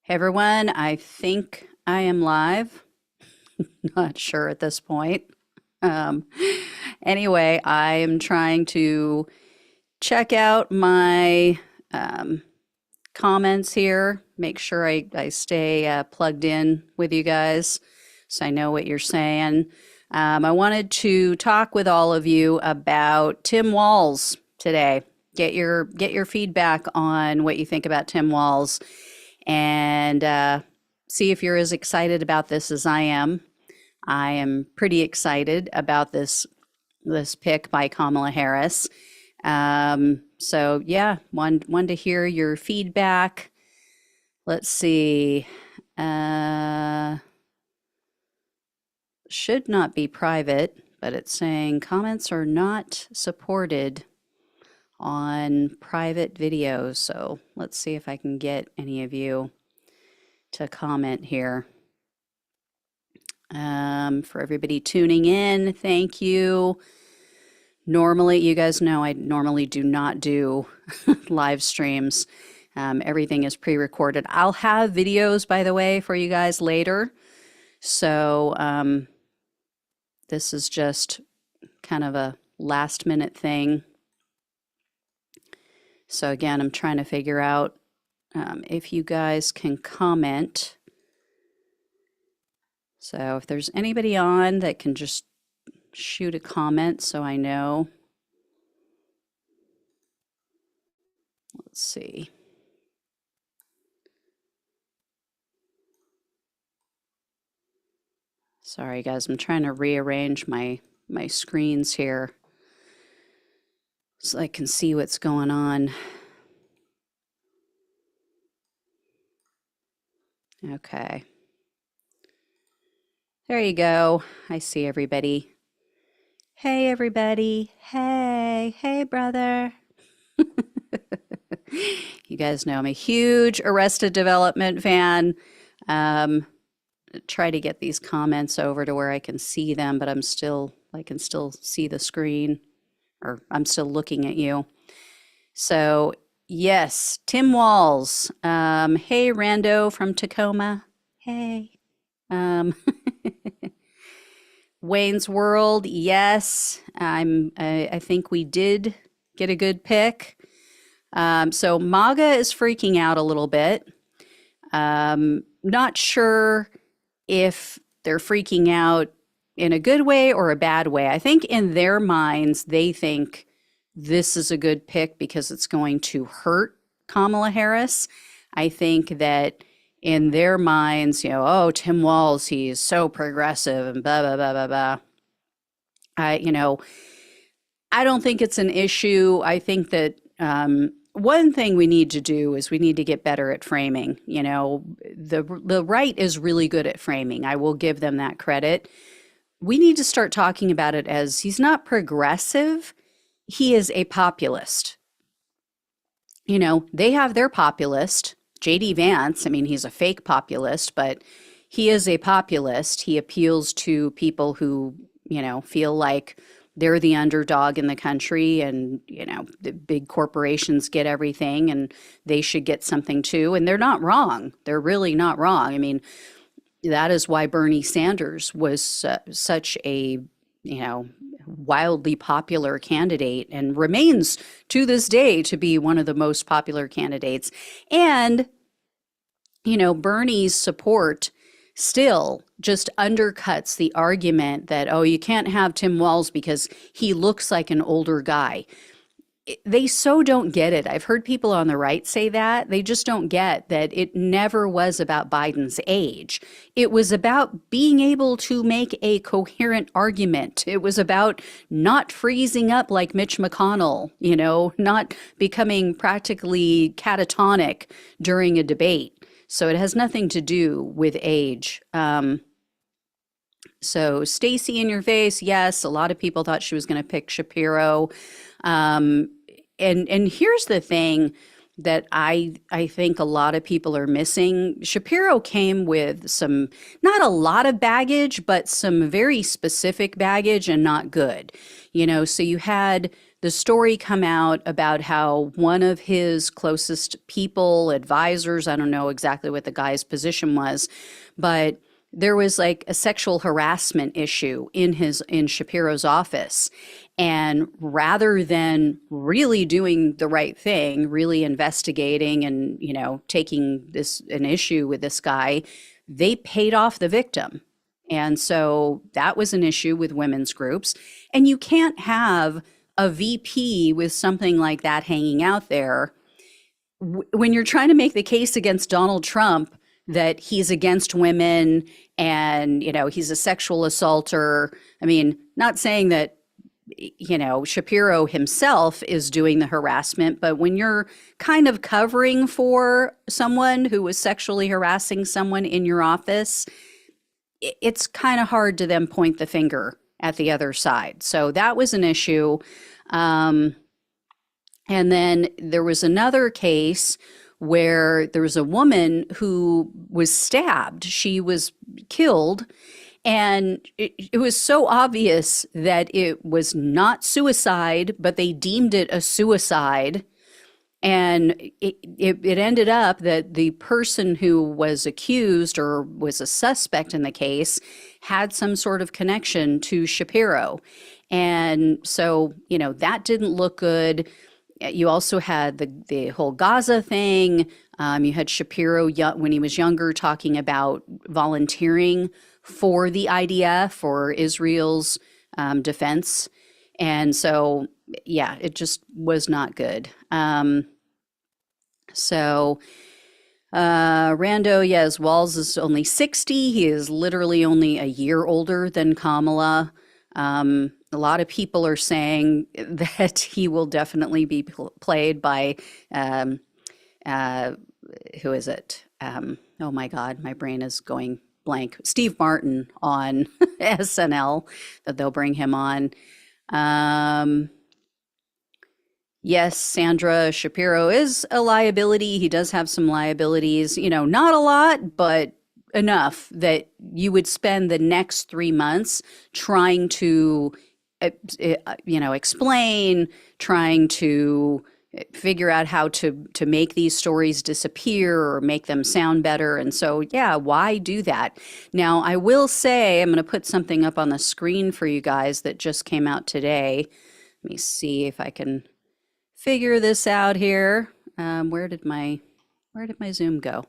Hey everyone, I think I am live. Not sure at this point. Um, anyway, I am trying to check out my um, comments here, make sure I stay plugged in with you guys so I know what you're saying. I wanted to talk with all of you about Tim Walz today. Get your feedback on what you think about Tim Walz and see if you're as excited about this as I am. I am pretty excited about this pick by Kamala Harris. So yeah, one to hear your feedback. Let's see. Uh, should not be private, but it's saying comments are not supported on private videos. So let's see if I can get any of you to comment here. For everybody tuning in, thank you. Normally, you guys know I normally do not do live streams. Everything is pre-recorded. I'll have videos, by the way, for you guys later. So this is just kind of a last minute thing. So again, I'm trying to figure out if you guys can comment. So if there's anybody on that can just shoot a comment so I know. Let's see. Sorry guys, I'm trying to rearrange my screens here so I can see what's going on. Okay. There you go. I see everybody. Hey, everybody. Hey, brother. You guys know I'm a huge Arrested Development fan. Try to get these comments over to where I can see them, but I can still see the screen, or I'm still looking at you. So yes, Tim Walz. Hey, Rando from Tacoma. Hey. Wayne's World. Yes, I think we did get a good pick. So MAGA is freaking out a little bit. Not sure if they're freaking out in a good way or a bad way. I think in their minds, they think this is a good pick because it's going to hurt Kamala Harris. I think that in their minds, oh, Tim Walz, he's so progressive and blah, blah, blah, blah, blah. I don't think it's an issue. I think that one thing we need to do is we need to get better at framing. The right is really good at framing. I will give them that credit. We need to start talking about it as he's not progressive. He is a populist. They have their populist, JD Vance. I mean, he's a fake populist, but he is a populist. He appeals to people who, feel like they're the underdog in the country and, the big corporations get everything and they should get something too. And they're not wrong. They're really not wrong. I mean, that is why Bernie Sanders was such a, wildly popular candidate and remains to this day to be one of the most popular candidates. And, Bernie's support still just undercuts the argument that, oh, you can't have Tim Walz because he looks like an older guy. They so don't get it. I've heard people on the right say that. They just don't get that it never was about Biden's age. It was about being able to make a coherent argument. It was about not freezing up like Mitch McConnell, not becoming practically catatonic during a debate. So it has nothing to do with age. So Stacey in your face, yes, a lot of people thought she was going to pick Shapiro. And here's the thing that I think a lot of people are missing. Shapiro came with some, not a lot of baggage, but some very specific baggage and not good. So you had the story come out about how one of his closest people, advisors, I don't know exactly what the guy's position was, but there was like a sexual harassment issue in Shapiro's office. And rather than really doing the right thing, really investigating and, taking an issue with this guy, they paid off the victim. And so that was an issue with women's groups. And you can't have a VP with something like that hanging out there when you're trying to make the case against Donald Trump that he's against women and, he's a sexual assaulter. I mean, not saying that, Shapiro himself is doing the harassment, but when you're kind of covering for someone who was sexually harassing someone in your office, it's kind of hard to then point the finger at the other side. So that was an issue. And then there was another case where there was a woman who was stabbed. She was killed. And it was so obvious that it was not suicide, but they deemed it a suicide. And it ended up that the person who was accused or was a suspect in the case had some sort of connection to Shapiro. And so, that didn't look good. You also had the whole Gaza thing. You had Shapiro, when he was younger, talking about volunteering for the IDF or Israel's defense. And so, yeah, it just was not good. Rando, yes, Walz is only 60. He is literally only a year older than Kamala. A lot of people are saying that he will definitely be played by, who is it? Oh my God, my brain is going blank. Steve Martin on SNL, that they'll bring him on. Yes, Sandra, Shapiro is a liability. He does have some liabilities, not a lot, but enough that you would spend the next 3 months trying to, explain, trying to figure out how to make these stories disappear or make them sound better. And so, yeah, why do that? Now, I will say, I'm going to put something up on the screen for you guys that just came out today. Let me see if I can figure this out here. Where did my Zoom go?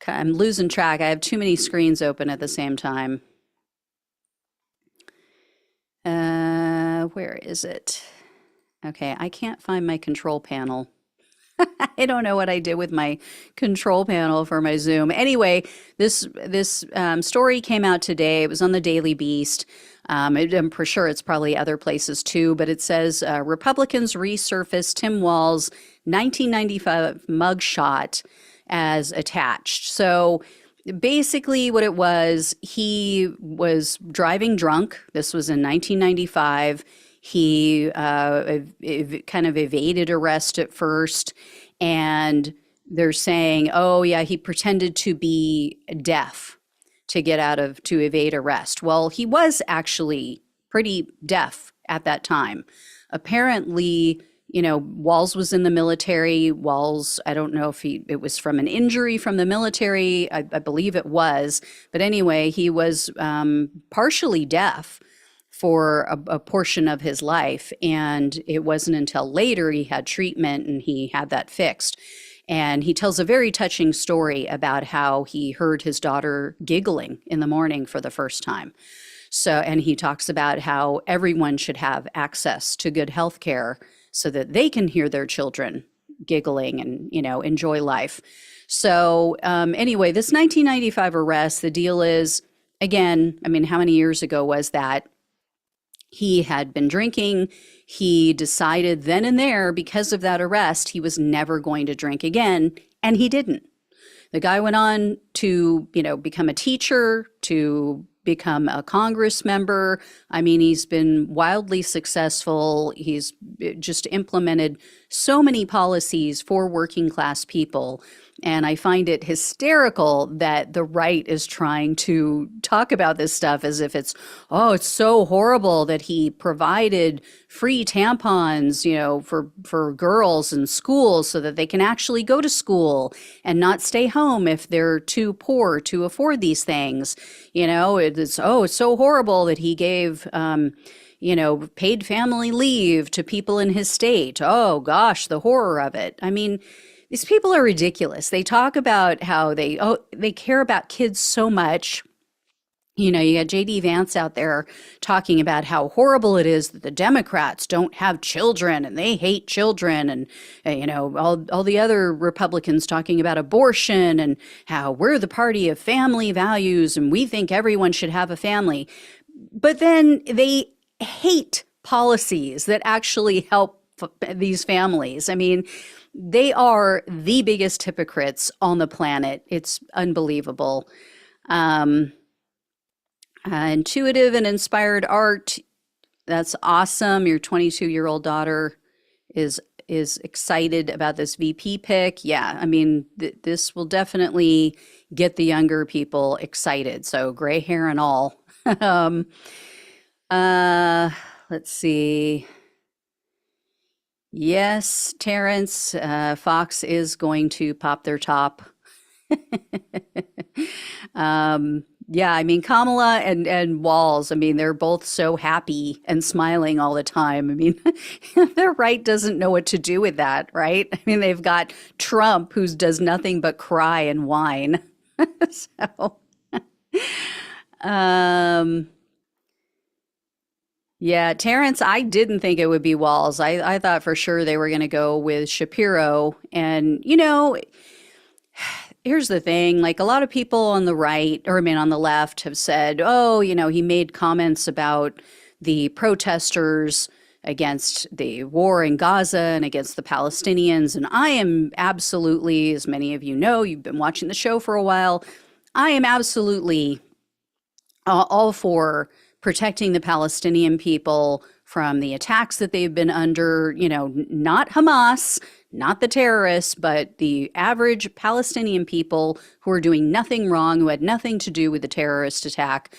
I'm losing track. I have too many screens open at the same time. Where is it? Okay, I can't find my control panel. I don't know what I did with my control panel for my Zoom. Anyway, this story came out today. It was on the Daily Beast. I'm for sure it's probably other places too, but it says Republicans resurface Tim Walz 1995 mugshot as attached. So basically what it was, he was driving drunk. This was in 1995. He kind of evaded arrest at first, and they're saying, oh yeah, he pretended to be deaf to evade arrest. Well, he was actually pretty deaf at that time. Apparently, Walz was in the military. Walz, I don't know if it was from an injury from the military. I believe it was. But anyway, he was partially deaf for a portion of his life. And it wasn't until later he had treatment and he had that fixed. And he tells a very touching story about how he heard his daughter giggling in the morning for the first time. And he talks about how everyone should have access to good health care so that they can hear their children giggling and, enjoy life. So anyway, this 1995 arrest, the deal is, again, how many years ago was that? He had been drinking. He decided then and there, because of that arrest, he was never going to drink again, and he didn't. The guy went on to, become a teacher, to, become a Congress member. I mean, he's been wildly successful. He's just implemented so many policies for working class people. And I find it hysterical that the right is trying to talk about this stuff as if oh, it's so horrible that he provided free tampons, for girls in schools so that they can actually go to school and not stay home if they're too poor to afford these things. It's so horrible that he gave, paid family leave to people in his state. Oh gosh, the horror of it. I mean, these people are ridiculous. They talk about how they care about kids so much. You got JD Vance out there talking about how horrible it is that the Democrats don't have children and they hate children. And, all the other Republicans talking about abortion and how we're the party of family values and we think everyone should have a family. But then they hate policies that actually help these families. I mean, they are the biggest hypocrites on the planet. It's unbelievable. Intuitive and inspired art. That's awesome. Your 22-year-old daughter is excited about this VP pick. Yeah, I mean, this will definitely get the younger people excited. So gray hair and all. Let's see. Yes, Terrence, Fox is going to pop their top. Yeah, I mean, Kamala and Walz, I mean, they're both so happy and smiling all the time. I mean, their right doesn't know what to do with that, right? I mean, they've got Trump, who does nothing but cry and whine. So, yeah, Terrence, I didn't think it would be Walz. I thought for sure they were going to go with Shapiro. And, here's the thing, like a lot of people on the right, or I mean on the left, have said, oh, he made comments about the protesters against the war in Gaza and against the Palestinians. And I am absolutely, as many of you know, you've been watching the show for a while, I am absolutely all for protecting the Palestinian people from the attacks that they've been under, not Hamas, not the terrorists, but the average Palestinian people who are doing nothing wrong, who had nothing to do with the terrorist attack.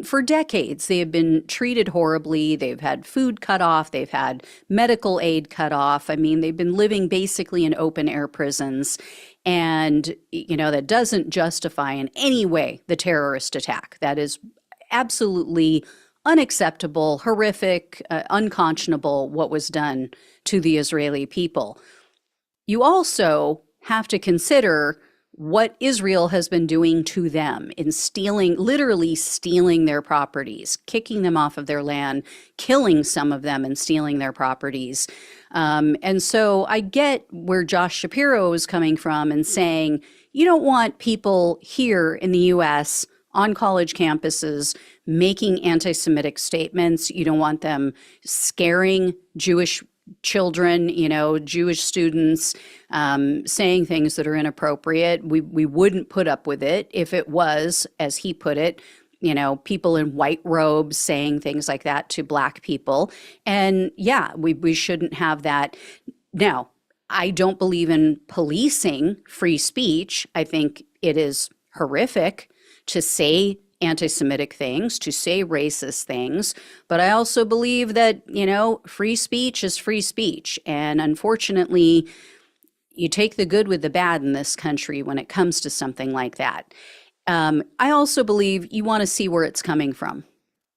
For decades, they have been treated horribly. They've had food cut off. They've had medical aid cut off. I mean, they've been living basically in open air prisons. And, that doesn't justify in any way the terrorist attack. That is absolutely unacceptable, horrific, unconscionable what was done to the Israeli people. You also have to consider what Israel has been doing to them in literally stealing their properties, kicking them off of their land, killing some of them and stealing their properties. And so I get where Josh Shapiro is coming from and saying, you don't want people here in the U.S. on college campuses making anti-Semitic statements. You don't want them scaring Jewish children, Jewish students, saying things that are inappropriate. We wouldn't put up with it if it was, as he put it, people in white robes saying things like that to Black people. And yeah, we shouldn't have that. Now, I don't believe in policing free speech. I think it is horrific to say anti-Semitic things, to say racist things. But I also believe that, free speech is free speech. And unfortunately, you take the good with the bad in this country when it comes to something like that. I also believe you want to see where it's coming from,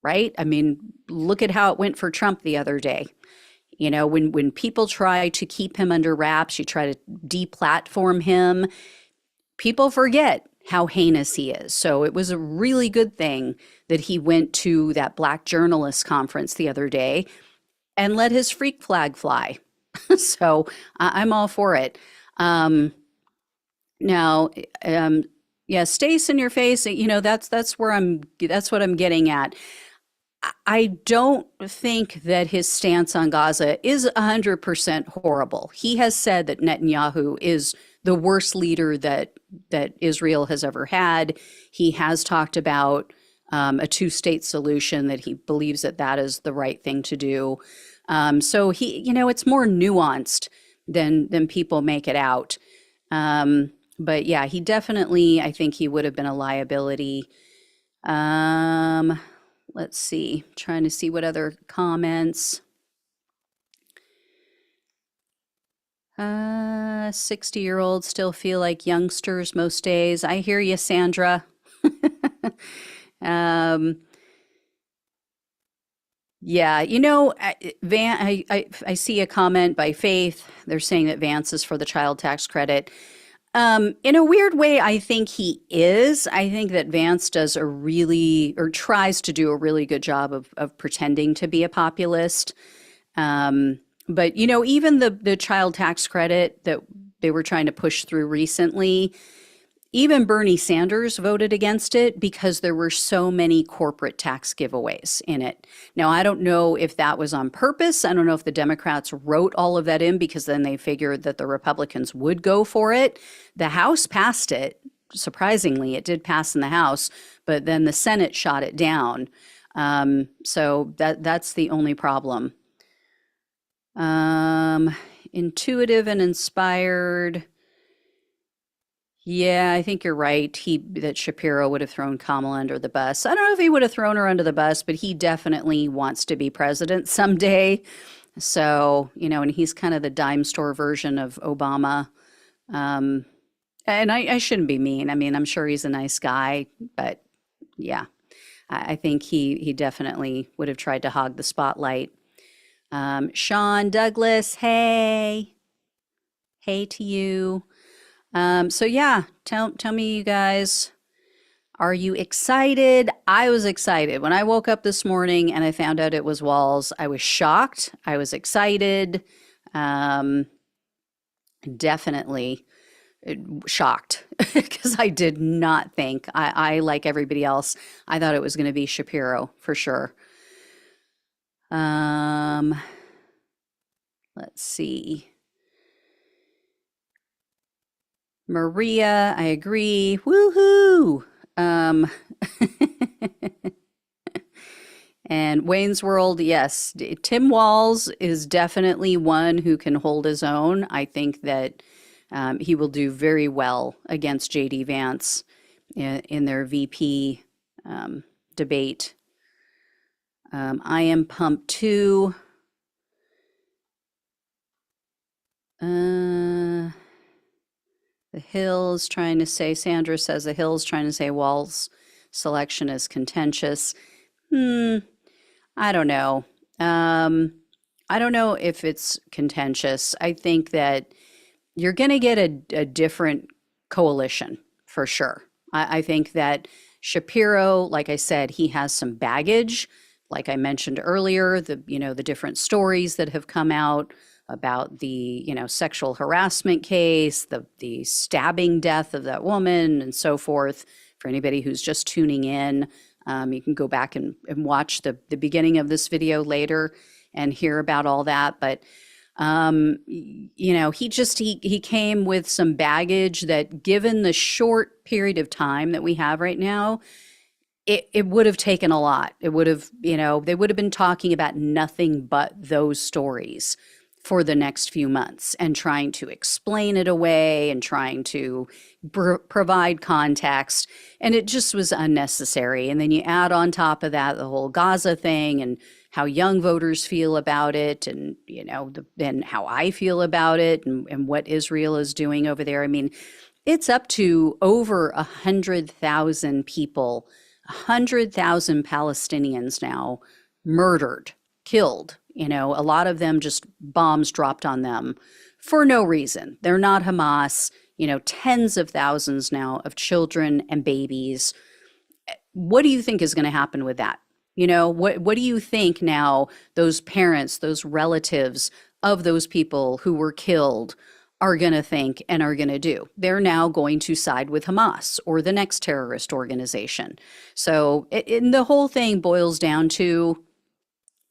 right? I mean, look at how it went for Trump the other day. When people try to keep him under wraps, you try to deplatform him, people forget how heinous he is. So it was a really good thing that he went to that Black journalist conference the other day and let his freak flag fly. So I'm all for it. Now, yeah, Stace in your face, that's what I'm getting at. I don't think that his stance on Gaza is 100% horrible. He has said that Netanyahu is the worst leader that Israel has ever had. He has talked about a two-state solution, that he believes that that is the right thing to do. So it's more nuanced than people make it out. But yeah, he definitely, I think he would have been a liability. Let's see, trying to see what other comments. 60-year-olds still feel like youngsters most days. I hear you, Sandra. Yeah, I see a comment by Faith. They're saying that Vance is for the child tax credit. In a weird way, I think he is. I think that Vance does tries to do a really good job of pretending to be a populist. But even the child tax credit that they were trying to push through recently, even Bernie Sanders voted against it because there were so many corporate tax giveaways in it. Now, I don't know if that was on purpose. I don't know if the Democrats wrote all of that in because then they figured that the Republicans would go for it. The House passed it. Surprisingly, it did pass in the House, but then the Senate shot it down. So that's the only problem. Intuitive and inspired. Yeah, I think you're right. That Shapiro would have thrown Kamala under the bus. I don't know if he would have thrown her under the bus, but he definitely wants to be president someday. So, and he's kind of the dime store version of Obama. And I shouldn't be mean. I mean, I'm sure he's a nice guy, but yeah, I think he definitely would have tried to hog the spotlight. Sean Douglas, hey to you. So yeah, tell me, you guys, are you excited? I was excited. When I woke up this morning and I found out it was Walz, I was shocked. I was excited. Definitely shocked because I did not think, I like everybody else, I thought it was going to be Shapiro for sure. Let's see. Maria, I agree. Woohoo! And Wayne's World, yes. Tim Walz is definitely one who can hold his own. I think that he will do very well against JD Vance in their VP debate. I am pumped too. The Hill's trying to say, Sandra says the Hill's trying to say Walz selection is contentious. I don't know. I don't know if it's contentious. I think that you're going to get a different coalition for sure. I think that Shapiro, like I said, he has some baggage. Like I mentioned earlier, the different stories that have come out about the, sexual harassment case, the stabbing death of that woman and so forth. For anybody who's just tuning in, you can go back and watch the beginning of this video later and hear about all that. But, he came with some baggage that, given the short period of time that we have right now, it would have taken a lot. It would have, they would have been talking about nothing but those stories for the next few months and trying to explain it away and trying to provide context. And it just was unnecessary. And then you add on top of that the whole Gaza thing and how young voters feel about it and, then how I feel about it and what Israel is doing over there. I mean, it's up to over 100,000 people, 100,000 Palestinians now murdered, killed. A lot of them just bombs dropped on them for no reason. They're not Hamas, tens of thousands now of children and babies. What do you think is going to happen with that? What do you think now those parents, those relatives of those people who were killed are going to think and are going to do? They're now going to side with Hamas or the next terrorist organization. So the whole thing boils down to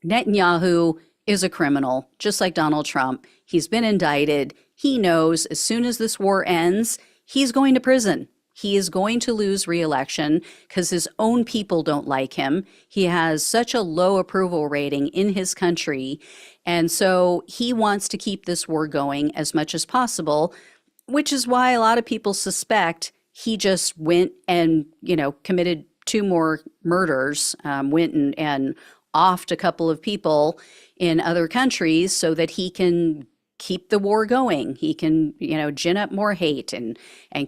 Netanyahu is a criminal, just like Donald Trump. He's been indicted. He knows as soon as this war ends, he's going to prison. he is going to lose re-election because his own people don't like him. He has such a low approval rating in his country. And so he wants to keep this war going as much as possible, which is why a lot of people suspect he just went and, committed two more murders, went and offed a couple of people in other countries so that he can keep the war going. He can, gin up more hate and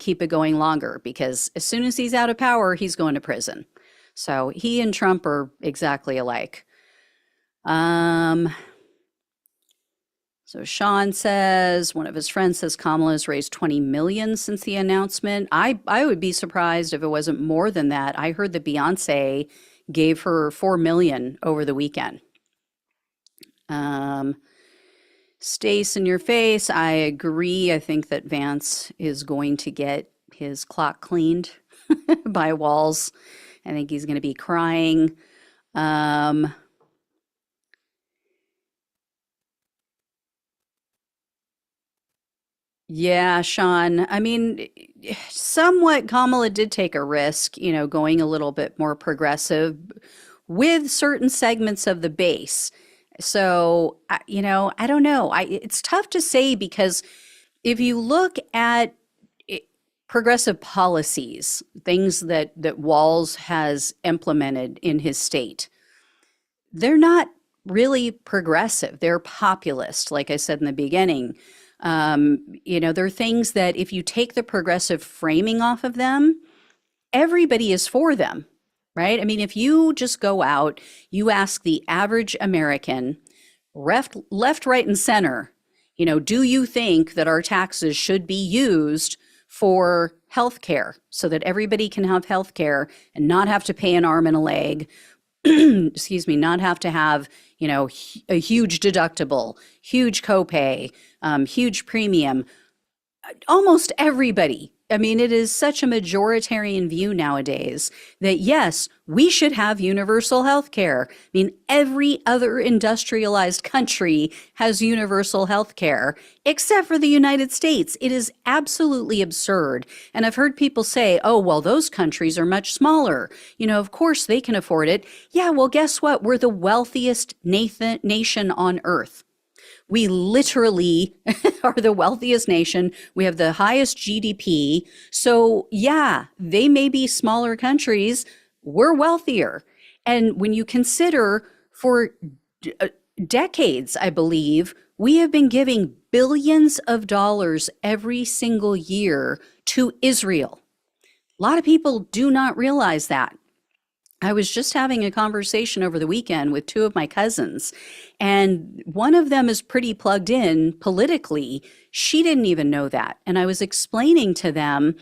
keep it going longer, because as soon as he's out of power, he's going to prison. So he and Trump are exactly alike. So Sean says, one of his friends says Kamala has raised 20 million since the announcement. I would be surprised if it wasn't more than that. I heard that Beyonce gave her 4 million over the weekend. Stace in your face, I agree. I think that Vance is going to get his clock cleaned by Walz. I think he's going to be crying. Yeah, Sean. I mean, somewhat Kamala did take a risk, going a little bit more progressive with certain segments of the base. So, I don't know. It's tough to say, because if you look at progressive policies, things that Walz has implemented in his state, they're not really progressive. They're populist, like I said in the beginning. There are things that if you take the progressive framing off of them, everybody is for them, right? I mean, if you just go out, you ask the average American, left, right, and center, do you think that our taxes should be used for health care so that everybody can have health care and not have to pay an arm and a leg? Excuse me, not have to have, a huge deductible, huge copay, huge premium. Almost everybody. I mean, it is such a majoritarian view nowadays that yes, we should have universal health care. I mean, every other industrialized country has universal health care except for the United States. It is absolutely absurd. And I've heard people say, oh, well, those countries are much smaller. Of course they can afford it. Yeah, well, guess what? We're the wealthiest nation on earth. We literally are the wealthiest nation. We have the highest GDP. So yeah, they may be smaller countries. We're wealthier. And when you consider for decades, I believe, we have been giving billions of dollars every single year to Israel. A lot of people do not realize that. I was just having a conversation over the weekend with two of my cousins, and one of them is pretty plugged in politically. She didn't even know that. And I was explaining to them,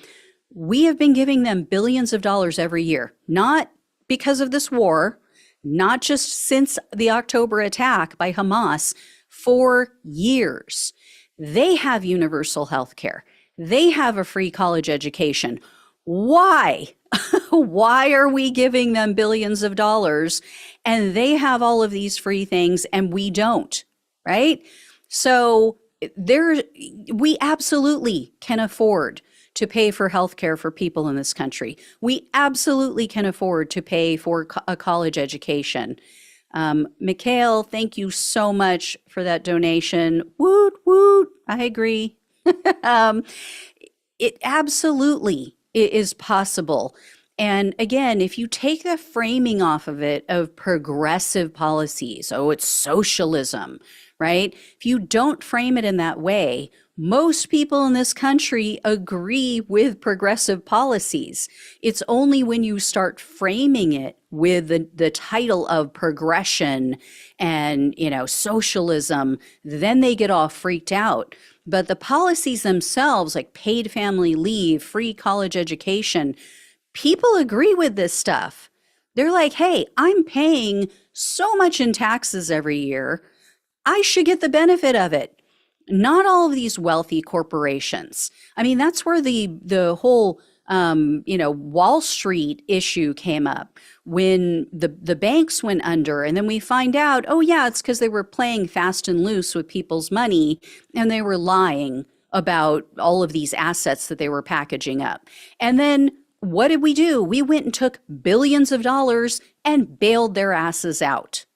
we have been giving them billions of dollars every year, not because of this war, not just since the October attack by Hamas, for years. They have universal health care. They have a free college education. Why? Why are we giving them billions of dollars and they have all of these free things and we don't, right? So we absolutely can afford to pay for healthcare for people in this country. We absolutely can afford to pay for a college education. Mikhail, thank you so much for that donation. Woot, woot. I agree. It absolutely is possible. And again, if you take the framing off of it of progressive policies, oh, it's socialism, right? If you don't frame it in that way, most people in this country agree with progressive policies. It's only when you start framing it with the title of progression and, socialism, then they get all freaked out. But the policies themselves, like paid family leave, free college education, people agree with this stuff. They're like, hey, I'm paying so much in taxes every year. I should get the benefit of it. Not all of these wealthy corporations. I mean, that's where the whole Wall Street issue came up when the banks went under, and then we find out, oh yeah, it's because they were playing fast and loose with people's money and they were lying about all of these assets that they were packaging up. And then what did we do? We went and took billions of dollars and bailed their asses out.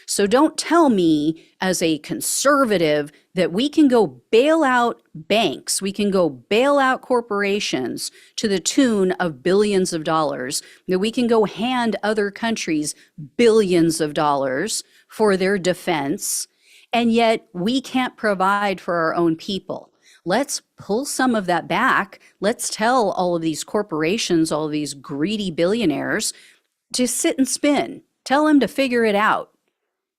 So don't tell me as a conservative that we can go bail out banks, we can go bail out corporations to the tune of billions of dollars, that we can go hand other countries billions of dollars for their defense, and yet we can't provide for our own people. Let's pull some of that back. Let's tell all of these corporations, all of these greedy billionaires to sit and spin. Tell them to figure it out.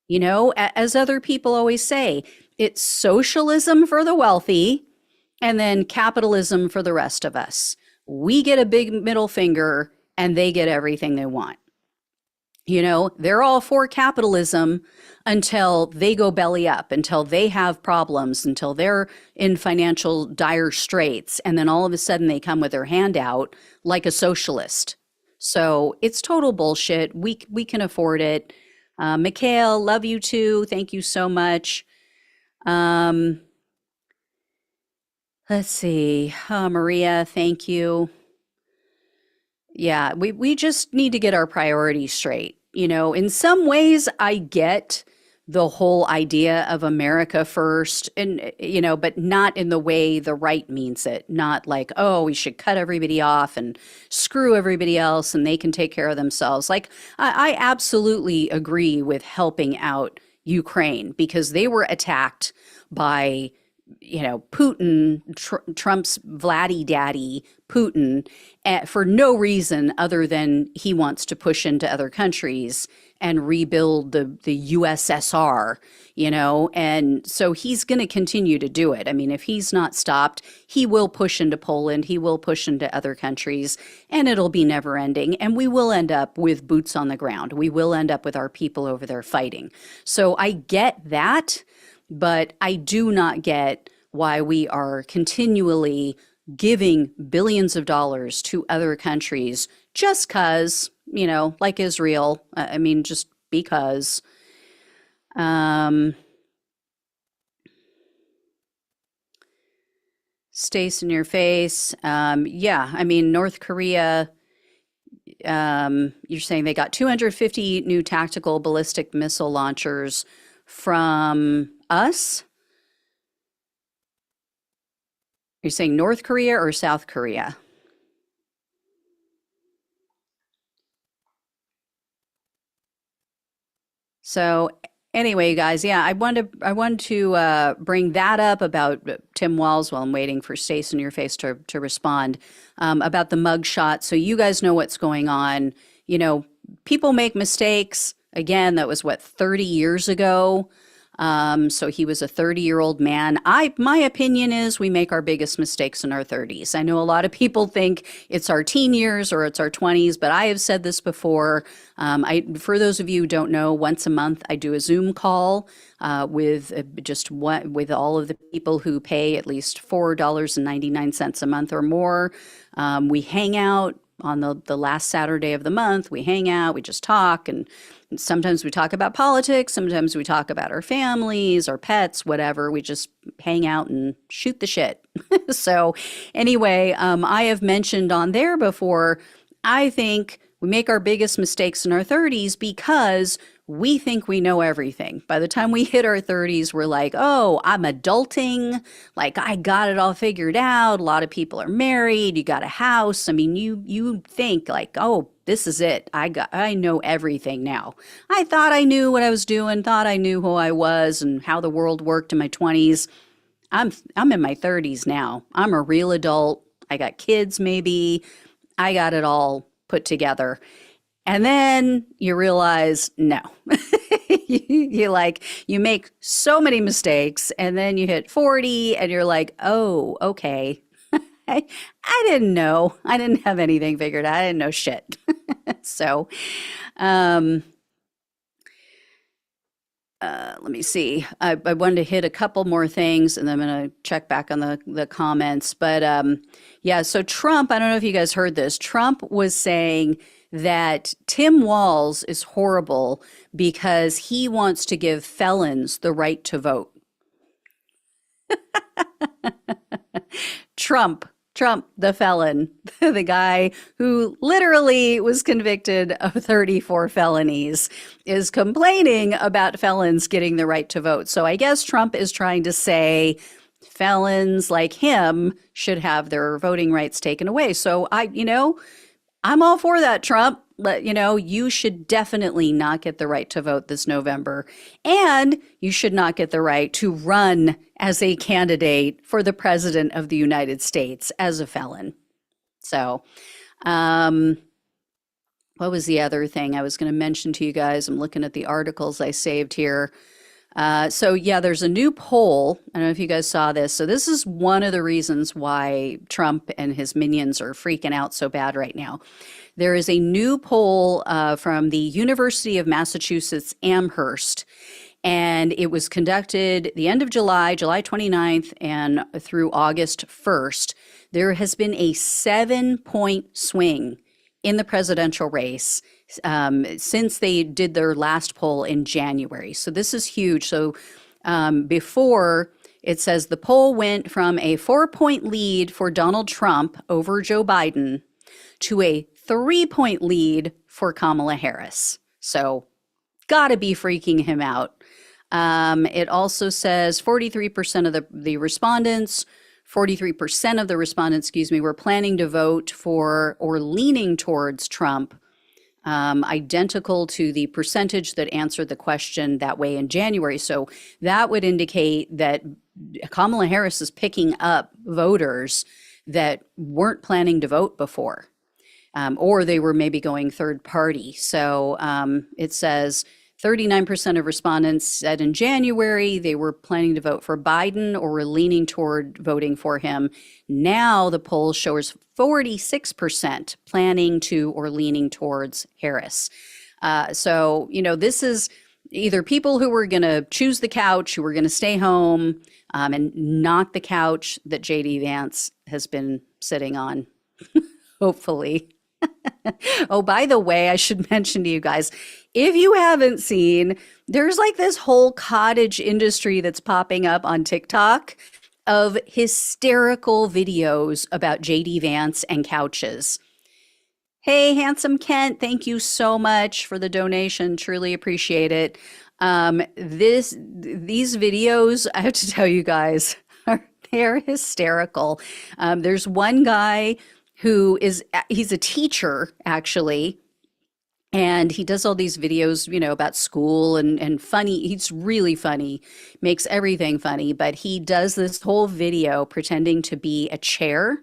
You know, as other people always say, it's socialism for the wealthy and then capitalism for the rest of us. We get a big middle finger and they get everything they want. You know, they're all for capitalism until they go belly up, until they have problems, until they're in financial dire straits. And then all of a sudden they come with their hand out like a socialist. So it's total bullshit. We can afford it. Mikhail, love you too. Thank you so much. Let's see. Maria, thank you. Yeah, we just need to get our priorities straight. You know, in some ways, I get the whole idea of America first, and, you know, but not in the way the right means it. Not like, oh, we should cut everybody off and screw everybody else and they can take care of themselves. Like, I absolutely agree with helping out Ukraine because they were attacked by, you know, Putin, Trump's Vladdy daddy, Putin, for no reason other than he wants to push into other countries and rebuild the USSR, you know, and so he's going to continue to do it. I mean, if he's not stopped, he will push into Poland, he will push into other countries, and it'll be never ending. And we will end up with boots on the ground. We will end up with our people over there fighting. So I get that, but I do not get why we are continually giving billions of dollars to other countries just because, you know, like Israel. I mean, just because. Stace in your face. Yeah, I mean, North Korea, you're saying they got 250 new tactical ballistic missile launchers from us? You're saying North Korea or South Korea? So anyway, you guys, yeah, I wanted to bring that up about Tim Walz while I'm waiting for Stace in your face to respond about the mugshot. So you guys know what's going on. You know, people make mistakes. Again, that was what, 30 years ago. So he was a 30-year-old man. My opinion is we make our biggest mistakes in our 30s. I know a lot of people think it's our teen years or it's our 20s, but I have said this before. For those of you who don't know, once a month I do a Zoom call with with all of the people who pay at least $4.99 a month or more. We hang out on the last Saturday of the month. We hang out, we just talk, and sometimes we talk about politics, sometimes we talk about our families, our pets, whatever. We just hang out and shoot the shit. So anyway, I have mentioned on there before, I think we make our biggest mistakes in our 30s because we think we know everything. By the time we hit our 30s, we're like, oh, I'm adulting. Like, I got it all figured out. A lot of people are married. You got a house. I mean, you think like, oh, this is it. I know everything now. I thought I knew what I was doing, thought I knew who I was and how the world worked in my 20s. I'm in my 30s now. I'm a real adult. I got kids maybe. I got it all put together. And then you realize, no, you make so many mistakes and then you hit 40 and you're like, oh, okay. I didn't know. I didn't have anything figured out. I didn't know shit. So, let me see. I wanted to hit a couple more things and then I'm going to check back on the comments. But yeah, so Trump, I don't know if you guys heard this. Trump was saying that Tim Walz is horrible because he wants to give felons the right to vote. Trump, the felon, the guy who literally was convicted of 34 felonies, is complaining about felons getting the right to vote. So I guess Trump is trying to say felons like him should have their voting rights taken away. So I'm all for that, Trump. You should definitely not get the right to vote this November. And you should not get the right to run as a candidate for the president of the United States as a felon. So, what was the other thing I was going to mention to you guys? I'm looking at the articles I saved here. There's a new poll. I don't know if you guys saw this. So this is one of the reasons why Trump and his minions are freaking out so bad right now. There is a new poll from the University of Massachusetts Amherst, and it was conducted the end of July, July 29th, and through August 1st. There has been a 7-point swing in the presidential race since they did their last poll in January. So this is huge. So before, it says the poll went from a 4-point lead for Donald Trump over Joe Biden to a 3-point lead for Kamala Harris. So gotta be freaking him out. It also says 43% of the respondents, 43% of the respondents, were planning to vote for or leaning towards Trump, identical to the percentage that answered the question that way in January. So that would indicate that Kamala Harris is picking up voters that weren't planning to vote before, or they were maybe going third party. So it says 39% of respondents said in January they were planning to vote for Biden or were leaning toward voting for him. Now the poll shows 46% planning to or leaning towards Harris. This is either people who were going to choose the couch, who were going to stay home, and not the couch that JD Vance has been sitting on, hopefully. Oh, by the way, I should mention to you guys, if you haven't seen, there's like this whole cottage industry that's popping up on TikTok of hysterical videos about JD Vance and couches. Hey, Handsome Kent, thank you so much for the donation. Truly appreciate it. These videos, I have to tell you guys, they're hysterical. There's one guy he's a teacher, actually, and he does all these videos, about school and funny. He's really funny, makes everything funny, but he does this whole video pretending to be a chair.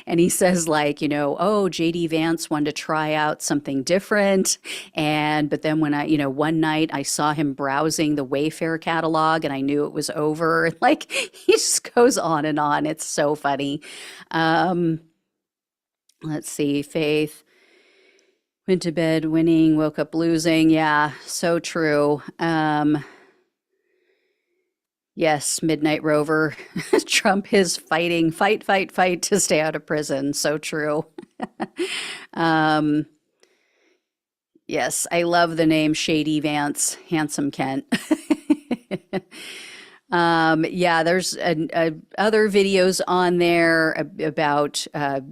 And he says oh, JD Vance wanted to try out something different. But then when one night I saw him browsing the Wayfair catalog and I knew it was over. He just goes on and on. It's so funny. Let's see, Faith went to bed winning, woke up losing. Yeah, so true. Yes, Midnight Rover. Trump is fight to stay out of prison. So true. Yes, I love the name Shady Vance, Handsome Kent. There's other videos on there about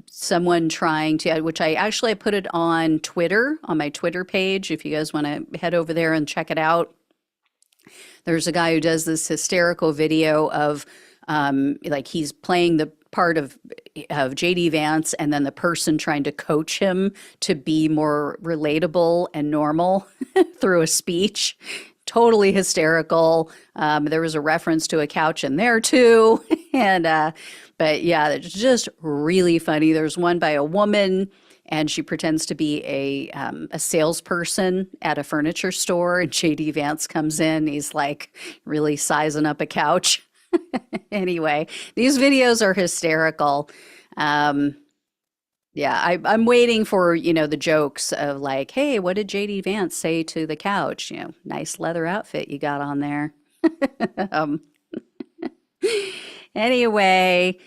someone trying to, which I put it on Twitter, on my Twitter page, if you guys want to head over there and check it out. There's a guy who does this hysterical video of he's playing the part of JD Vance and then the person trying to coach him to be more relatable and normal through a speech. Totally hysterical. There was a reference to a couch in there too. But yeah, it's just really funny. There's one by a woman and she pretends to be a salesperson at a furniture store, and JD Vance comes in. He's really sizing up a couch. Anyway, these videos are hysterical. I'm waiting for, the jokes of hey, what did JD Vance say to the couch? Nice leather outfit you got on there. Anyway,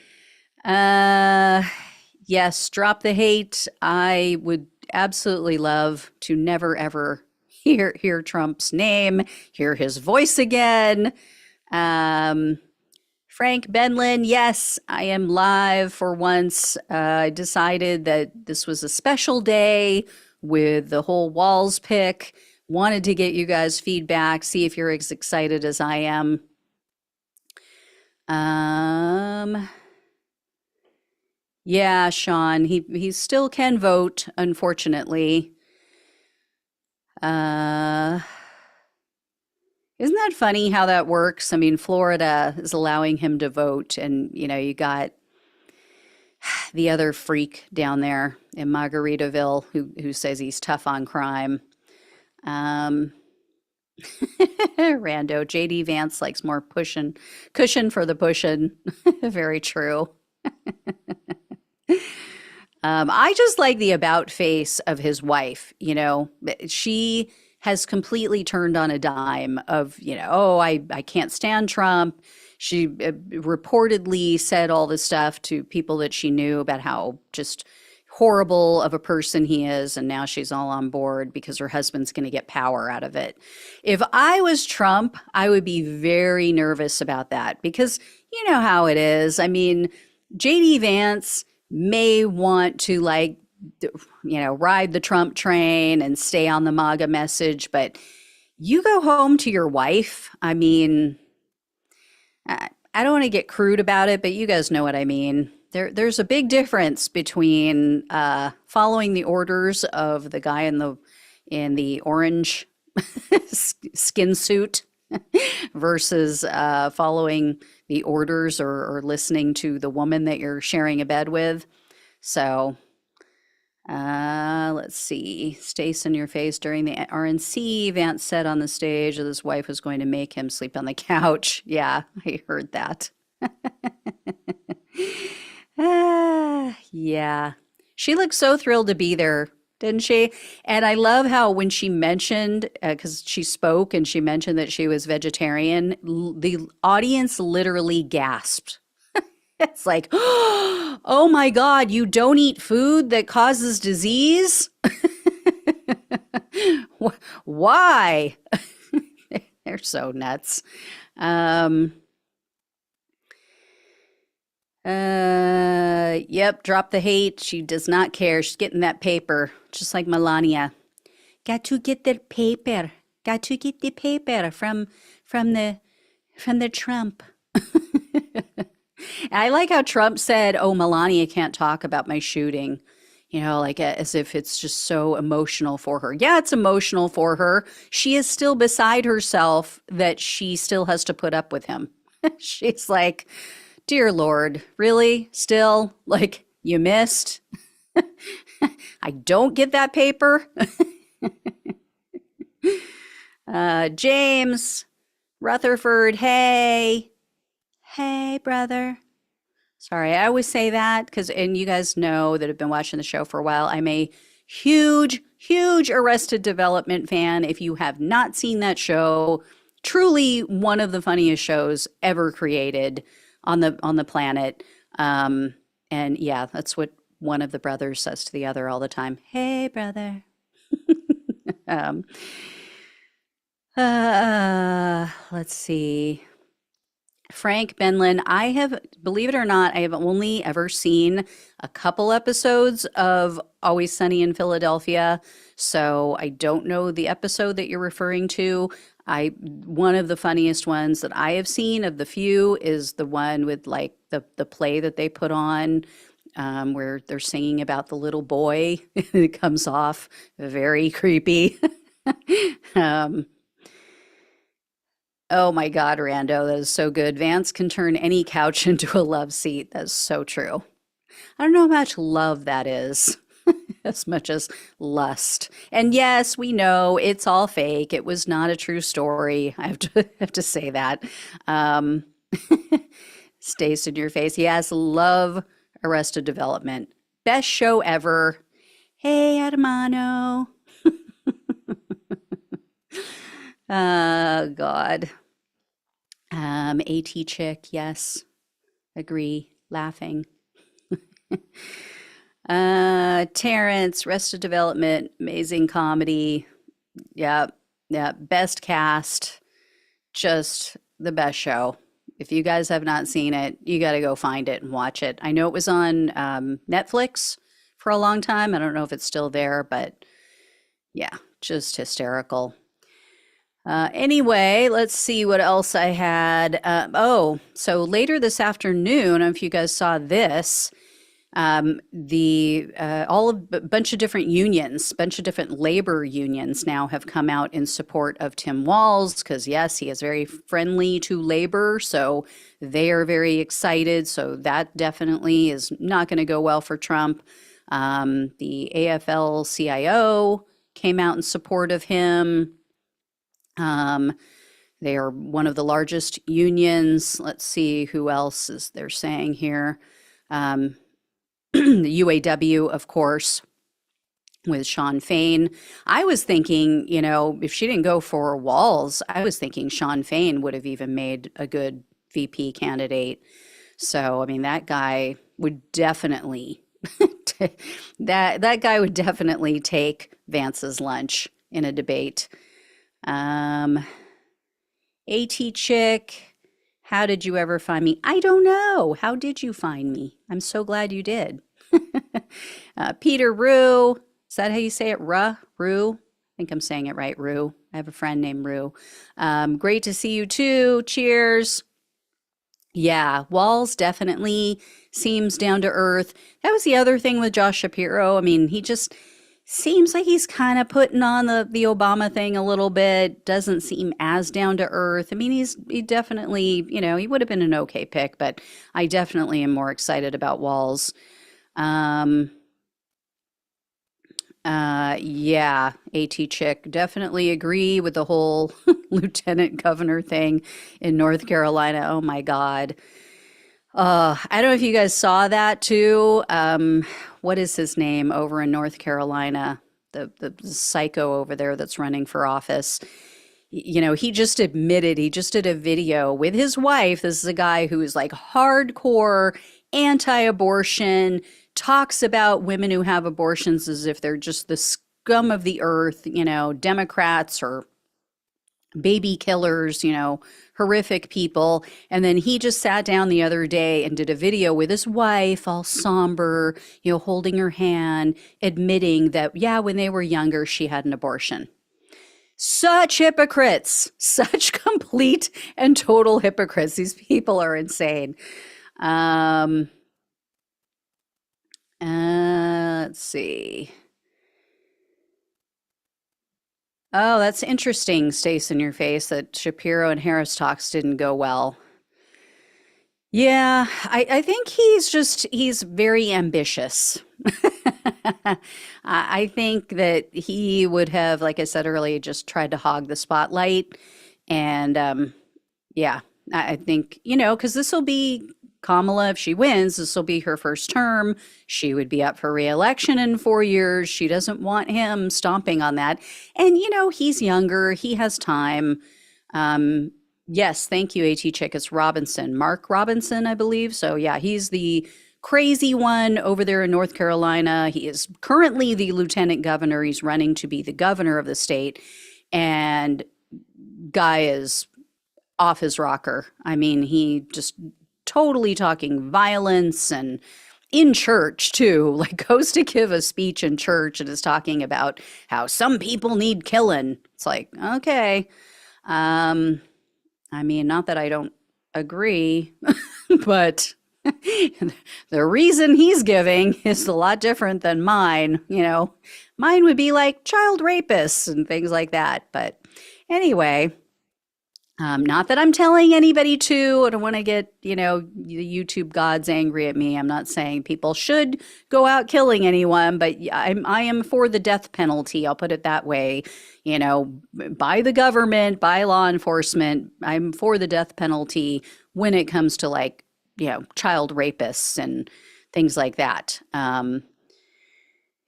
yes, drop the hate. I would absolutely love to never, ever hear Trump's name, hear his voice again. Frank Benlin, yes, I am live for once. I decided that this was a special day with the whole Walls pick. Wanted to get you guys' feedback, see if you're as excited as I am. Um, yeah, Sean, he still can vote, unfortunately. Uh, isn't that funny how that works? I mean, Florida is allowing him to vote, and you got the other freak down there in Margaritaville who says he's tough on crime. Um, Rando, JD Vance likes more pushing, cushion for the pushing. Very true. I just like the about face of his wife. She has completely turned on a dime of, oh, I can't stand Trump. She reportedly said all this stuff to people that she knew about how just horrible of a person he is. And now she's all on board because her husband's going to get power out of it. If I was Trump, I would be very nervous about that because you know how it is. I mean, JD Vance may want to ride the Trump train and stay on the MAGA message, but you go home to your wife. I mean, I don't want to get crude about it, but you guys know what I mean. There's a big difference between following the orders of the guy in the orange skin suit versus following the orders or listening to the woman that you're sharing a bed with. So let's see. Stace in your face during the RNC. Vance said on the stage that his wife was going to make him sleep on the couch. Yeah, I heard that. Yeah. She looked so thrilled to be there, didn't she? And I love how when she mentioned, because she spoke and she mentioned that she was vegetarian, the audience literally gasped. It's like, oh my God, you don't eat food that causes disease? Why? They're so nuts. Um, yep, drop the hate. She does not care. She's getting that paper, just like Melania. Got to get the paper. Got to get the paper from the Trump. I like how Trump said, "Oh, Melania can't talk about my shooting." Like as if it's just so emotional for her. Yeah, it's emotional for her. She is still beside herself that she still has to put up with him. She's like, dear Lord, really? Still? Like, you missed? I don't get that paper. James Rutherford, hey. Hey, brother. Sorry, I always say that because, and you guys know that have been watching the show for a while, I'm a huge, huge Arrested Development fan. If you have not seen that show, truly one of the funniest shows ever created on the planet. And yeah, that's what one of the brothers says to the other all the time. Hey, brother. um, let's see. Frank Benlin, believe it or not, I have only ever seen a couple episodes of Always Sunny in Philadelphia. So I don't know the episode that you're referring to. One of the funniest ones that I have seen of the few is the one with like the play that they put on, where they're singing about the little boy. It comes off very creepy. um, Oh my God, Rando, that is so good. Vance can turn any couch into a love seat. That's so true. I don't know how much love that is, as much as lust. And yes, we know it's all fake. It was not a true story. I have to say that. Um, Stays in your face. Yes, love Arrested Development. Best show ever. Hey, Hermano. God. AT chick, yes. Agree. Laughing. Terrence, Arrested Development, amazing comedy. Yeah, yeah. Best cast. Just the best show. If you guys have not seen it, you got to go find it and watch it. I know it was on Netflix for a long time. I don't know if it's still there, but yeah, just hysterical. Anyway, let's see what else I had. So later this afternoon, I don't know if you guys saw this. The all of a bunch of different unions, bunch of different labor unions now have come out in support of Tim Walz because yes, he is very friendly to labor, so they are very excited. So that definitely is not going to go well for Trump. The AFL-CIO came out in support of him. They are one of the largest unions. Let's see who else is they're saying here. The UAW, of course, with Sean Fain. I was thinking, if she didn't go for Walz, I was thinking Sean Fain would have even made a good VP candidate. So, I mean, that guy would definitely that guy would definitely take Vance's lunch in a debate. AT Chick, how did you ever find me? I don't know. How did you find me? I'm so glad you did. Peter Rue, is that how you say it? Rue? I think I'm saying it right, Rue. I have a friend named Rue. Great to see you too. Cheers. Yeah, Walz definitely seems down to earth. That was the other thing with Josh Shapiro. I mean, he just seems like he's kind of putting on the Obama thing a little bit. Doesn't seem as down to earth. I mean, he definitely, he would have been an okay pick, but I definitely am more excited about Walz. Yeah, AT Chick, definitely agree with the whole lieutenant governor thing in North Carolina. Oh my God. I don't know if you guys saw that too. What is his name over in North Carolina? The psycho over there that's running for office. He just admitted, he just did a video with his wife. This is a guy who is like hardcore anti-abortion, talks about women who have abortions as if they're just the scum of the earth, Democrats or baby killers, horrific people. And then he just sat down the other day and did a video with his wife, all somber, holding her hand, admitting that, yeah, when they were younger, she had an abortion. Such hypocrites, such complete and total hypocrites. These people are insane. Let's see. Oh, that's interesting, Stace in your face, that Shapiro and Harris talks didn't go well. Yeah, I think he's very ambitious. I think that he would have, like I said earlier, just tried to hog the spotlight. And yeah, I think, because this will be Kamala, if she wins, this will be her first term. She would be up for re-election in 4 years. She doesn't want him stomping on that. And, he's younger. He has time. Yes, thank you, AT Chick. It's Robinson. Mark Robinson, I believe. So, yeah, he's the crazy one over there in North Carolina. He is currently the lieutenant governor. He's running to be the governor of the state. And guy is off his rocker. I mean, he just totally talking violence and in church too, like goes to give a speech in church and is talking about how some people need killing. It's like, okay. I mean, not that I don't agree, but the reason he's giving is a lot different than mine. Mine would be like child rapists and things like that. But anyway, not that I'm telling anybody to. I don't want to get, the YouTube gods angry at me. I'm not saying people should go out killing anyone, but I am for the death penalty. I'll put it that way. By the government, by law enforcement, I'm for the death penalty when it comes to like, child rapists and things like that.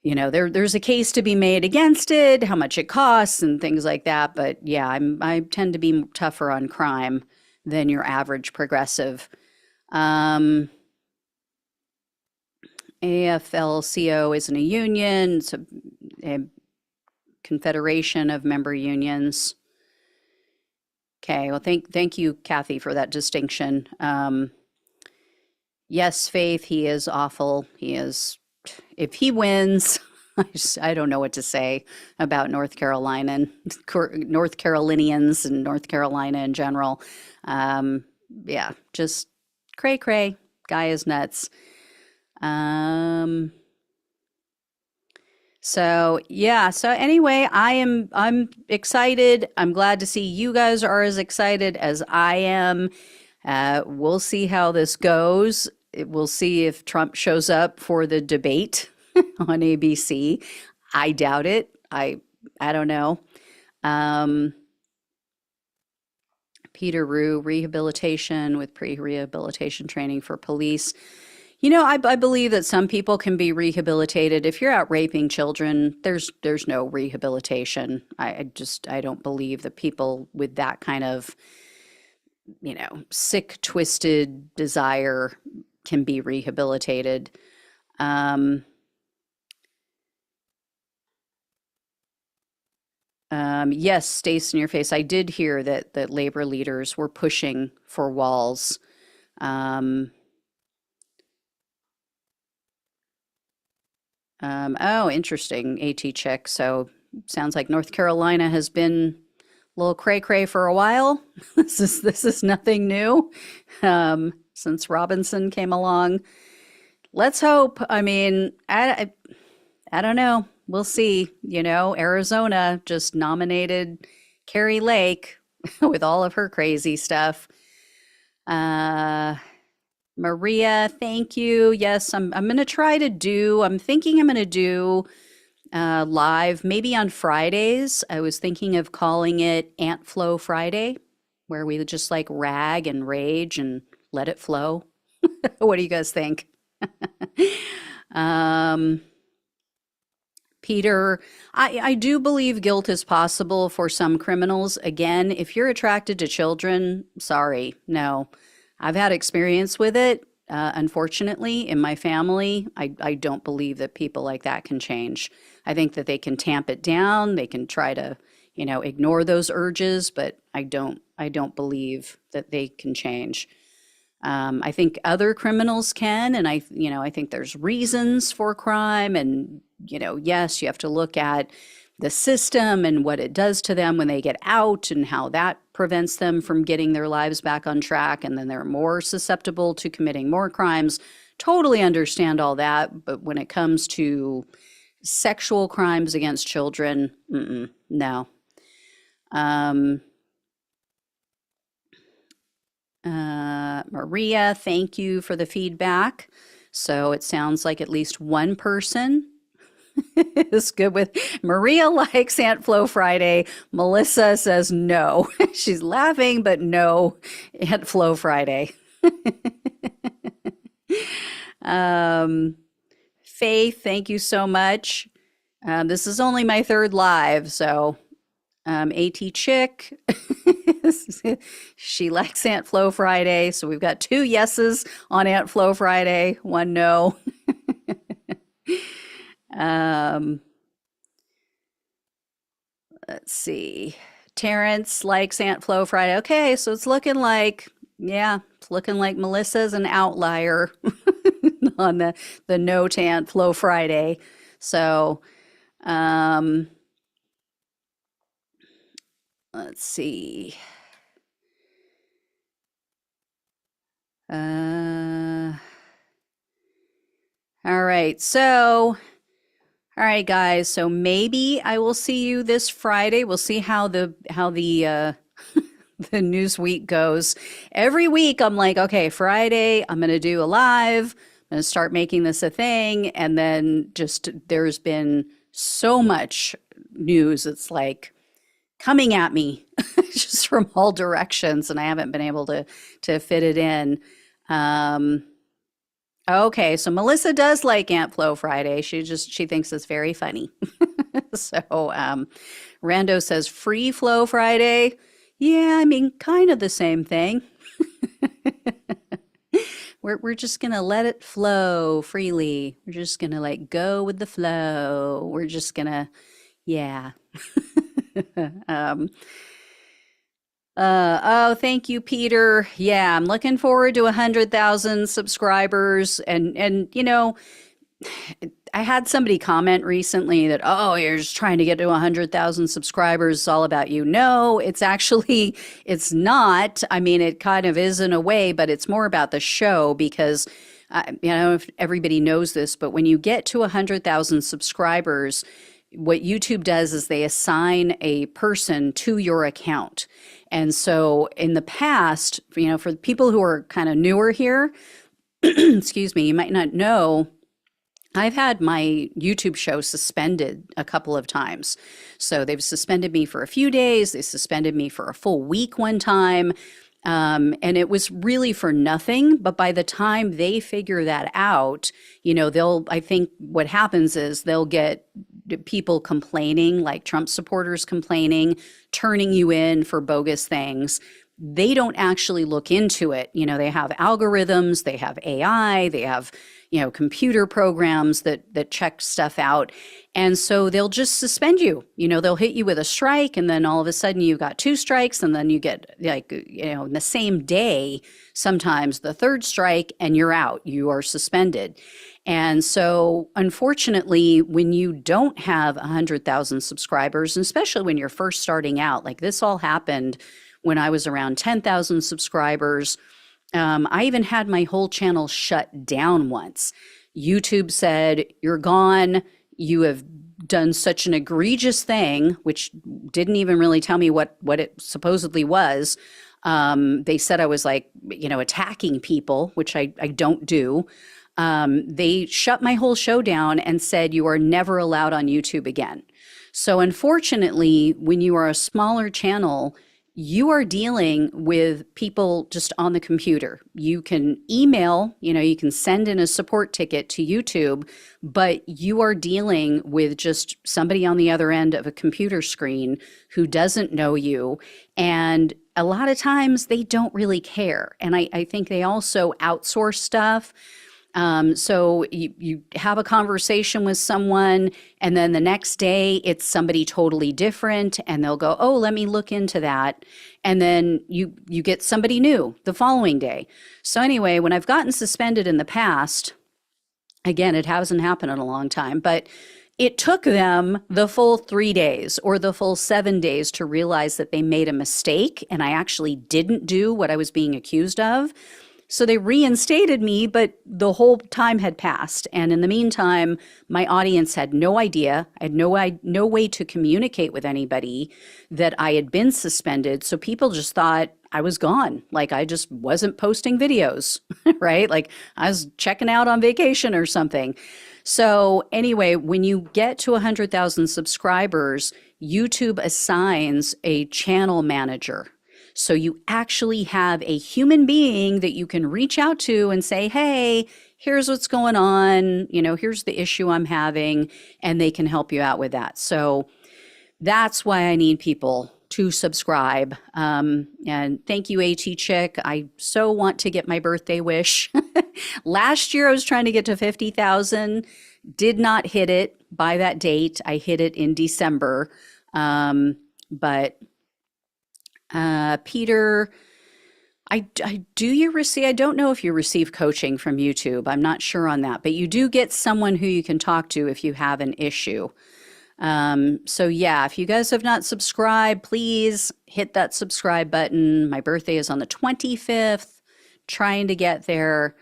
There's a case to be made against it, how much it costs and things like that. But yeah, I tend to be tougher on crime than your average progressive. AFL-CIO isn't a union. It's a confederation of member unions. Okay. Well, thank you, Kathy, for that distinction. Yes, Faith, he is awful. He is, if he wins, I don't know what to say about North Carolinians and North Carolina in general. Yeah, just cray cray. Guy is nuts. Um, so yeah, so anyway, I'm excited. I'm glad to see you guys are as excited as I am. We'll see how this goes. We'll see if Trump shows up for the debate on ABC. I doubt it. I don't know. Um, Peter Rue, rehabilitation with pre-rehabilitation training for police. I believe that some people can be rehabilitated. If you're out raping children, there's no rehabilitation. I don't believe that people with that kind of, sick, twisted desire can be rehabilitated. Um, yes, Stace in your face. I did hear that labor leaders were pushing for walls. Um, oh, interesting. AT check. So sounds like North Carolina has been a little cray cray for a while. This is nothing new since Robinson came along. Let's hope. I mean, I don't know. We'll see. Arizona just nominated Carrie Lake with all of her crazy stuff. Uh, Maria, thank you. Yes, I'm gonna try to do. I'm thinking I'm gonna do live maybe on Fridays. I was thinking of calling it Ant Flow Friday, where we just like rag and rage and let it flow. What do you guys think? Um, Peter, I do believe guilt is possible for some criminals. Again, if you're attracted to children, sorry, no. I've had experience with it. Unfortunately, in my family, I don't believe that people like that can change. I think that they can tamp it down. They can try to, ignore those urges, but I don't believe that they can change. I think other criminals can, and I think there's reasons for crime, and yes, you have to look at the system and what it does to them when they get out, and how that prevents them from getting their lives back on track, and then they're more susceptible to committing more crimes. Totally understand all that, but when it comes to sexual crimes against children, no. Um, Maria, thank you for the feedback. So it sounds like at least one person is good with Maria likes Ant Flow Friday. Melissa says no. She's laughing, but no Ant Flow Friday. Um, Faith, thank you so much. This is only my third live, so AT Chick, she likes Ant Flow Friday. So we've got two yeses on Ant Flow Friday, one no. um, let's see. Terrence likes Ant Flow Friday. Okay, so it's looking like Melissa's an outlier on the no to Ant Flow Friday. So, um, let's see. Uh, all right. So, all right, guys. So maybe I will see you this Friday. We'll see how the the news week goes. Every week I'm like, okay, Friday, I'm gonna do a live. I'm gonna start making this a thing. And then just there's been so much news. It's like coming at me just from all directions, and I haven't been able to fit it in. Um, okay, so Melissa does like Ant Flow Friday. She thinks it's very funny. So Rando says Free Flow Friday. Yeah, I mean, kind of the same thing. We're just gonna let it flow freely. We're just gonna like go with the flow. We're just gonna, yeah. um, Oh, thank you, Peter. Yeah, I'm looking forward to 100,000 subscribers. And I had somebody comment recently that, oh, you're just trying to get to 100,000 subscribers. It's all about you. No, it's actually, it's not. I mean, it kind of is in a way, but it's more about the show because, I don't know if everybody knows this, but when you get to 100,000 subscribers, what YouTube does is they assign a person to your account. And so in the past, for the people who are kind of newer here, excuse me, you might not know, I've had my YouTube show suspended a couple of times. So they've suspended me for a few days. They suspended me for a full week one time. And it was really for nothing. But by the time they figure that out, I think what happens is they'll get people complaining, like Trump supporters complaining, turning you in for bogus things. They don't actually look into it. They have algorithms, they have AI, they have, computer programs that check stuff out. And so they'll just suspend you. They'll hit you with a strike, and then all of a sudden you've got two strikes, and then you get in the same day, sometimes the third strike, and you're out. You are suspended. And so, unfortunately, when you don't have 100,000 subscribers, and especially when you're first starting out, like this all happened when I was around 10,000 subscribers. I even had my whole channel shut down once. YouTube said, you're gone. You have done such an egregious thing, which didn't even really tell me what it supposedly was. They said I was attacking people, which I don't do. They shut my whole show down and said, you are never allowed on YouTube again. So unfortunately, when you are a smaller channel, you are dealing with people just on the computer. You can email, you can send in a support ticket to YouTube, but you are dealing with just somebody on the other end of a computer screen who doesn't know you. And a lot of times they don't really care. And I think they also outsource stuff. So you have a conversation with someone, and then the next day it's somebody totally different, and they'll go, oh, let me look into that. And then you get somebody new the following day. So anyway, when I've gotten suspended in the past, again, it hasn't happened in a long time, but it took them the full 3 days or the full 7 days to realize that they made a mistake, and I actually didn't do what I was being accused of. So they reinstated me, but the whole time had passed. And in the meantime, my audience had no idea. I had no way to communicate with anybody that I had been suspended. So people just thought I was gone. Like I just wasn't posting videos, right? Like I was checking out on vacation or something. So anyway, when you get to 100,000 subscribers, YouTube assigns a channel manager. So you actually have a human being that you can reach out to and say, hey, here's what's going on. Here's the issue I'm having, and they can help you out with that. So that's why I need people to subscribe. And thank you, AT Chick. I so want to get my birthday wish. Last year, I was trying to get to 50,000, did not hit it by that date. I hit it in December. But Peter, I don't know if you receive coaching from YouTube. I'm not sure on that, but you do get someone who you can talk to if you have an issue. So yeah, if you guys have not subscribed, please hit that subscribe button. My birthday is on the 25th, trying to get there.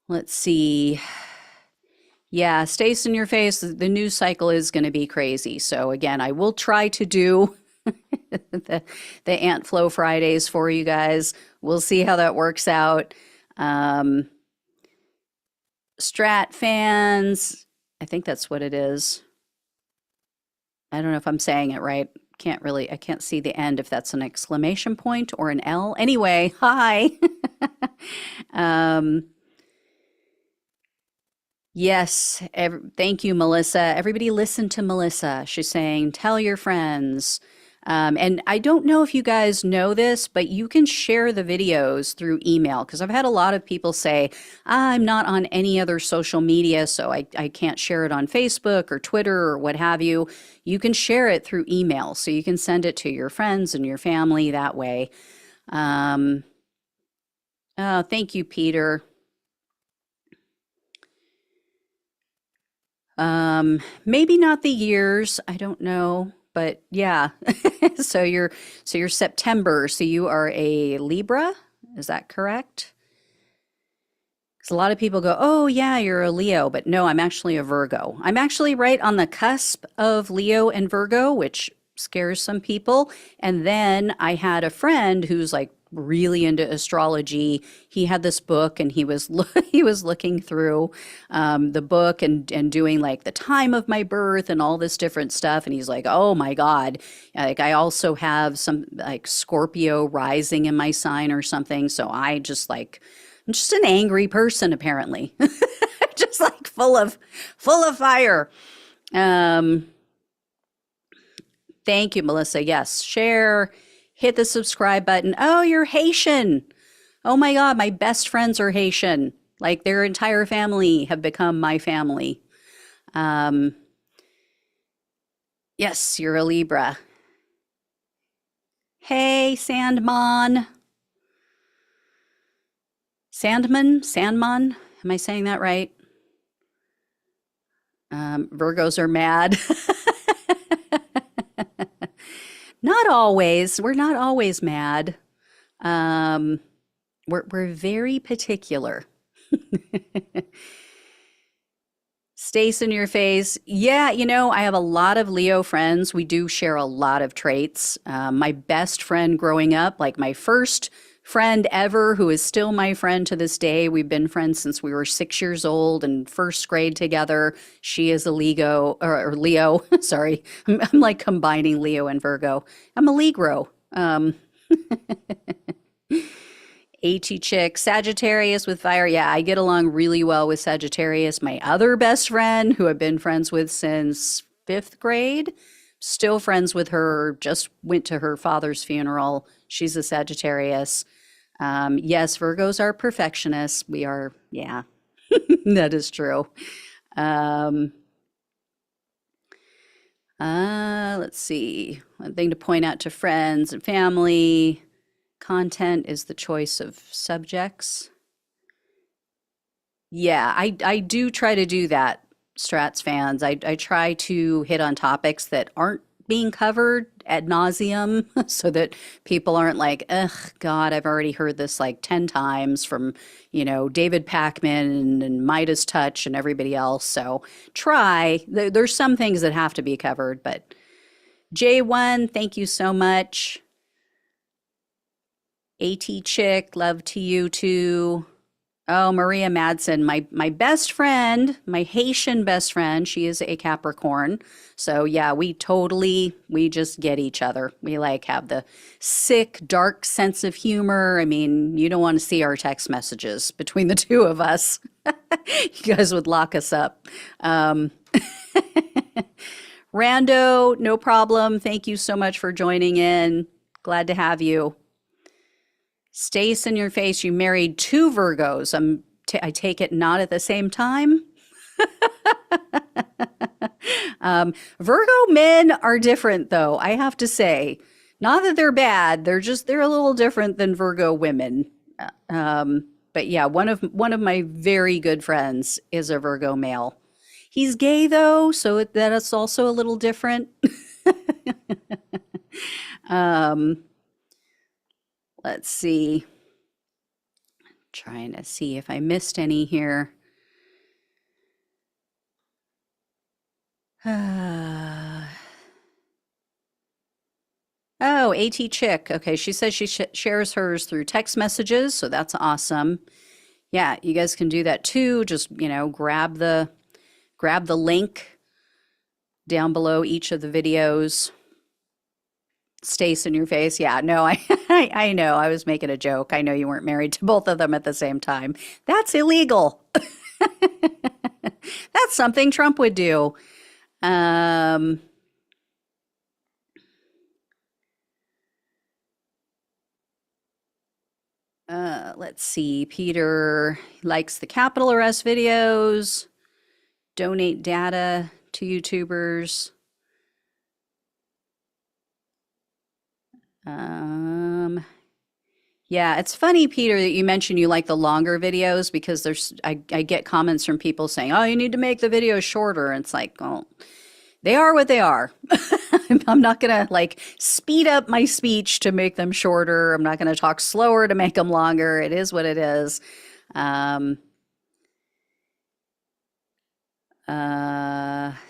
Let's see. Yeah, stays in your face. The news cycle is going to be crazy. So again, I will try to do the Ant Flow Fridays for you guys. We'll see how that works out. Strat fans, I think that's what it is. I don't know if I'm saying it right. I can't see the end if that's an exclamation point or an L. Anyway, hi. Yes, thank you, Melissa. Everybody listen to Melissa. She's saying, tell your friends. And I don't know if you guys know this, but you can share the videos through email because I've had a lot of people say, I'm not on any other social media, so I can't share it on Facebook or Twitter or what have you. You can share it through email, so you can send it to your friends and your family that way. Um, oh, thank you, Peter. Maybe not the years, I don't know, but yeah. So you're September, so you are a Libra, is that correct? Because a lot of people go, "Oh yeah, you're a Leo," but no, I'm actually a Virgo. I'm actually right on the cusp of Leo and Virgo, which scares some people. And then I had a friend who's like really into astrology. He had this book, and he was looking through the book and doing like the time of my birth and all this different stuff. And he's like, "Oh my God, like I also have some like Scorpio rising in my sign or something." So I'm just an angry person apparently. Just like full of fire. Um, Thank you, Melissa. Yes, share, hit the subscribe button. Oh, you're Haitian. Oh my God, my best friends are Haitian. Like their entire family have become my family. Um, yes, you're a Libra. Hey, Sandman. Sandman. Am I saying that right? Virgos are mad. Not always. We're not always mad. Um, we're very particular. Stace in your face. Yeah, I have a lot of Leo friends. We do share a lot of traits. My best friend growing up, like my first friend ever, who is still my friend to this day. We've been friends since we were 6 years old and first grade together. She is a or Leo. Sorry, I'm like combining Leo and Virgo. I'm a Ligro. AT chick, Sagittarius with fire. Yeah, I get along really well with Sagittarius. My other best friend, who I've been friends with since fifth grade, still friends with her, just went to her father's funeral. She's a Sagittarius. Yes, Virgos are perfectionists. We are, yeah, that is true. Um, let's see. One thing to point out to friends and family. Content is the choice of subjects. Yeah, I do try to do that, Strats fans. I try to hit on topics that aren't being covered ad nauseum so that people aren't like, ugh, God, I've already heard this like 10 times from, David Pakman and Midas Touch and everybody else. So there's some things that have to be covered, but J1, thank you so much. AT Chick, love to you too. Oh, Maria Madsen, my best friend, my Haitian best friend, she is a Capricorn. So yeah, we just get each other. We like have the sick, dark sense of humor. I mean, you don't want to see our text messages between the two of us. You guys would lock us up. Um, Rando, no problem. Thank you so much for joining in. Glad to have you. Stace in your face, you married two Virgos. I take it not at the same time. Virgo men are different, though, I have to say. Not that they're bad, they're a little different than Virgo women. But yeah, one of my very good friends is a Virgo male. He's gay though, so that is also a little different. Um, let's see. Trying to see if I missed any here. Oh, AT Chick. Okay, she says she shares hers through text messages, so that's awesome. Yeah, you guys can do that too. Just, grab the link down below each of the videos. Stace in your face. Yeah, no, I know. I was making a joke. I know you weren't married to both of them at the same time. That's illegal. That's something Trump would do. Um, Let's see. Peter likes the Capitol arrest videos, donate data to YouTubers. Um, yeah, it's funny, Peter, that you mentioned you like the longer videos because I get comments from people saying, "Oh, you need to make the videos shorter." And it's like, oh, they are what they are. I'm not gonna like speed up my speech to make them shorter. I'm not gonna talk slower to make them longer. It is what it is. Um,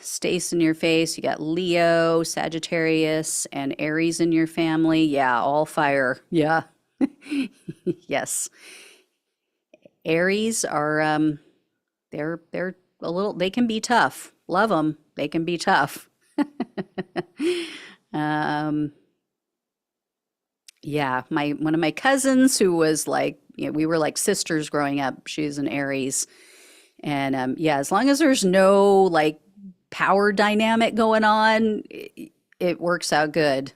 Stace in your face. You got Leo, Sagittarius, and Aries in your family. Yeah, all fire. Yeah. Yes. Aries are they're a little they can be tough. Love them. They can be tough. Um yeah, my one of my cousins who was like, we were like sisters growing up. She's an Aries. And yeah, as long as there's no like power dynamic going on, it works out good.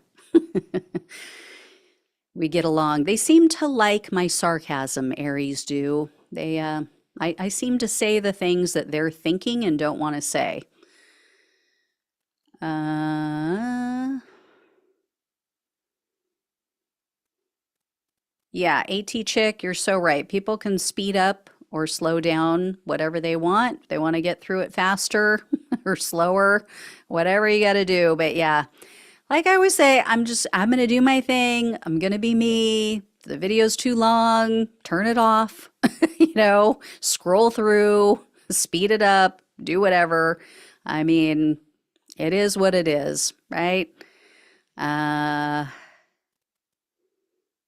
We get along. They seem to like my sarcasm, Aries do. I seem to say the things that they're thinking and don't want to say. Uh, yeah, AT chick, you're so right. People can speed up or slow down whatever they want. They want to get through it faster or slower, whatever you got to do. But yeah, like I always say, I'm going to do my thing. I'm going to be me. If the video's too long, turn it off, scroll through, speed it up, do whatever. I mean, it is what it is, right? Uh,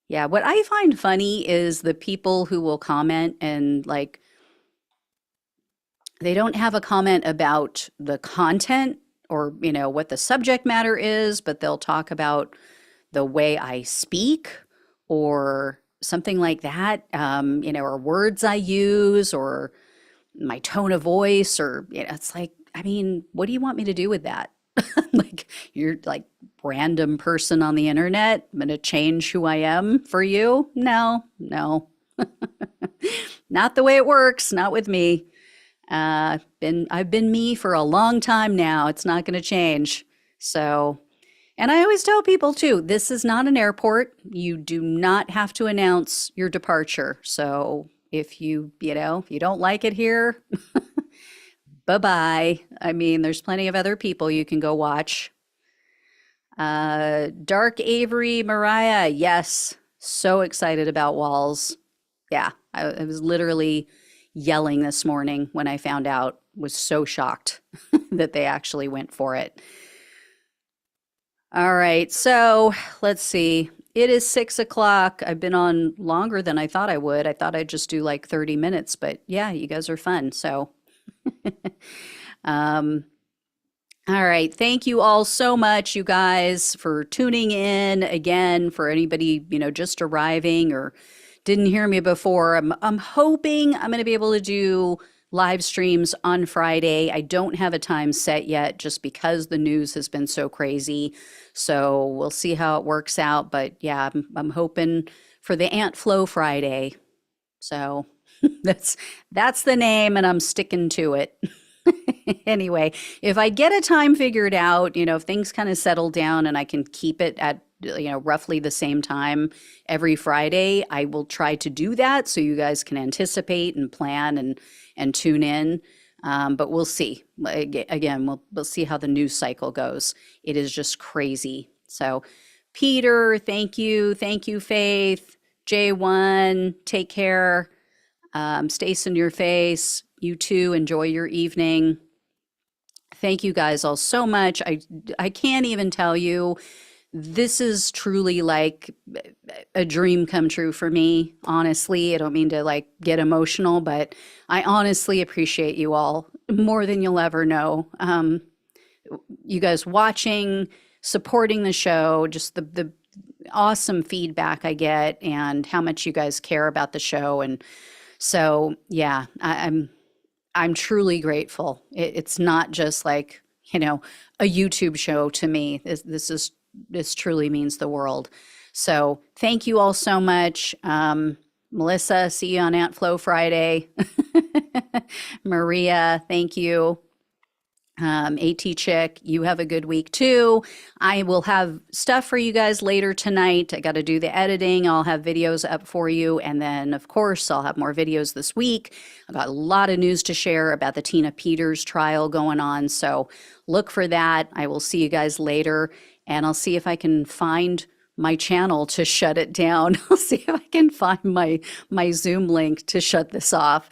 yeah, what I find funny is the people who will comment and like they don't have a comment about the content or, what the subject matter is, but they'll talk about the way I speak or something like that, or words I use or my tone of voice, or, it's like, I mean, what do you want me to do with that? Like, you're like random person on the internet. I'm going to change who I am for you? No, no, not the way it works. Not with me. I've been me for a long time now. It's not going to change. So, and I always tell people too, this is not an airport. You do not have to announce your departure. So if if you don't like it here, bye bye. I mean, there's plenty of other people you can go watch. Dark Avery, Mariah, yes. So excited about Walls. Yeah, I was literally yelling this morning when I found out, was so shocked that they actually went for it. All right, so let's see. It is 6 o'clock. I've been on longer than I thought I would. I thought I'd just do like 30 minutes, but yeah, you guys are fun. So, um, all right. Thank you all so much, you guys, for tuning in again. For anybody, just arriving or didn't hear me before, I'm hoping I'm going to be able to do live streams on Friday. I don't have a time set yet just because the news has been so crazy. So we'll see how it works out. But yeah, I'm hoping for the Ant Flow Friday. So that's the name and I'm sticking to it. Anyway, if I get a time figured out, if things kind of settle down and I can keep it at, roughly the same time every Friday, I will try to do that so you guys can anticipate and plan and tune in. But we'll see. Again, we'll see how the news cycle goes. It is just crazy. So, Peter, thank you. Thank you, Faith. J1, take care. Stace in your face. You too. Enjoy your evening. Thank you guys all so much. I can't even tell you. This is truly like a dream come true for me. Honestly, I don't mean to like get emotional, but I honestly appreciate you all more than you'll ever know. You guys watching, supporting the show, just the awesome feedback I get and how much you guys care about the show. And so, yeah, I'm truly grateful. It's not just like, a YouTube show to me. This truly means the world. So thank you all so much. Melissa, see you on Ant Flow Friday. Maria, thank you. AT Chick, you have a good week too. I will have stuff for you guys later tonight. I got to do the editing. I'll have videos up for you. And then, of course, I'll have more videos this week. I've got a lot of news to share about the Tina Peters trial going on. So look for that. I will see you guys later. And I'll see if I can find my channel to shut it down. I'll see if I can find my Zoom link to shut this off.